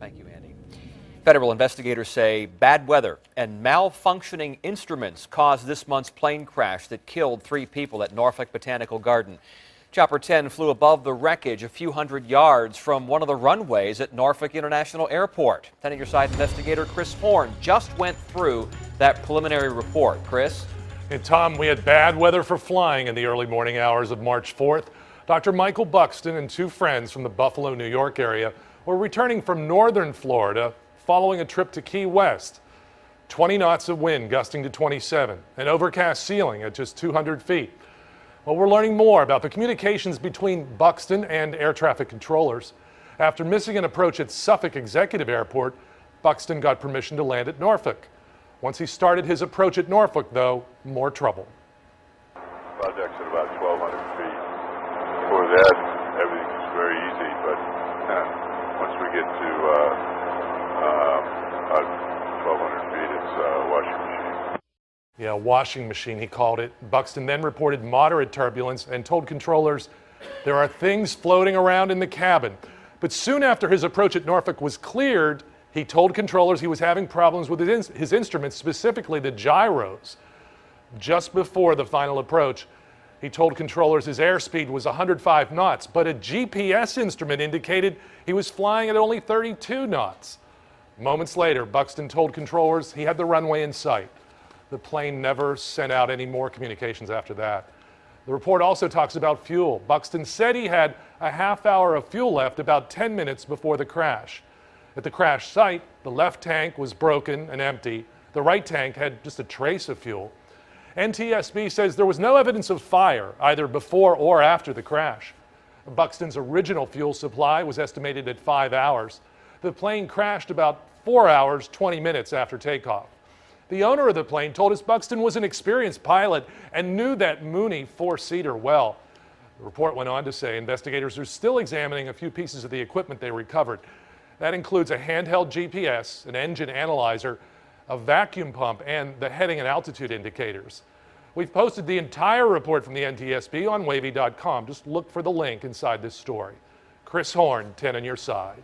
Thank you, Andy. Federal investigators say bad weather and malfunctioning instruments caused this month's plane crash that killed 3 people at Norfolk Botanical Garden. Chopper 10 flew above the wreckage a few hundred yards from one of the runways at Norfolk International Airport. 10 on your side investigator Chris Horne just went through that preliminary report. Chris? And Tom, we had bad weather for flying in the early morning hours of March 4th. Dr. Michael Buxton and 2 friends from the Buffalo, New York area were returning from northern Florida following a trip to Key West. 20 knots of wind gusting to 27, an overcast ceiling at just 200 feet. Well, we're learning more about the communications between Buxton and air traffic controllers. After missing an approach at Suffolk Executive Airport, Buxton got permission to land at Norfolk. Once he started his approach at Norfolk, though, more trouble. Project's at about 1,200 feet. Before that, everything was very easy, but once we get to about 1,200 feet, it's a washing machine. Yeah, washing machine, he called it. Buxton then reported moderate turbulence and told controllers there are things floating around in the cabin. But soon after his approach at Norfolk was cleared, he told controllers he was having problems with his instruments, specifically the gyros. Just before the final approach, he told controllers his airspeed was 105 knots, but a GPS instrument indicated he was flying at only 32 knots. Moments later, Buxton told controllers he had the runway in sight. The plane never sent out any more communications after that. The report also talks about fuel. Buxton said he had a half hour of fuel left about 10 minutes before the crash. At the crash site, the left tank was broken and empty. The right tank had just a trace of fuel. NTSB says there was no evidence of fire either before or after the crash. Buxton's original fuel supply was estimated at 5 hours. The plane crashed about 4 hours, 20 minutes after takeoff. The owner of the plane told us Buxton was an experienced pilot and knew that Mooney 4-seater well. The report went on to say investigators are still examining a few pieces of the equipment they recovered. That includes a handheld GPS, an engine analyzer, a vacuum pump, and the heading and altitude indicators. We've posted the entire report from the NTSB on WAVY.com. Just look for the link inside this story. Chris Horne, 10 on your side.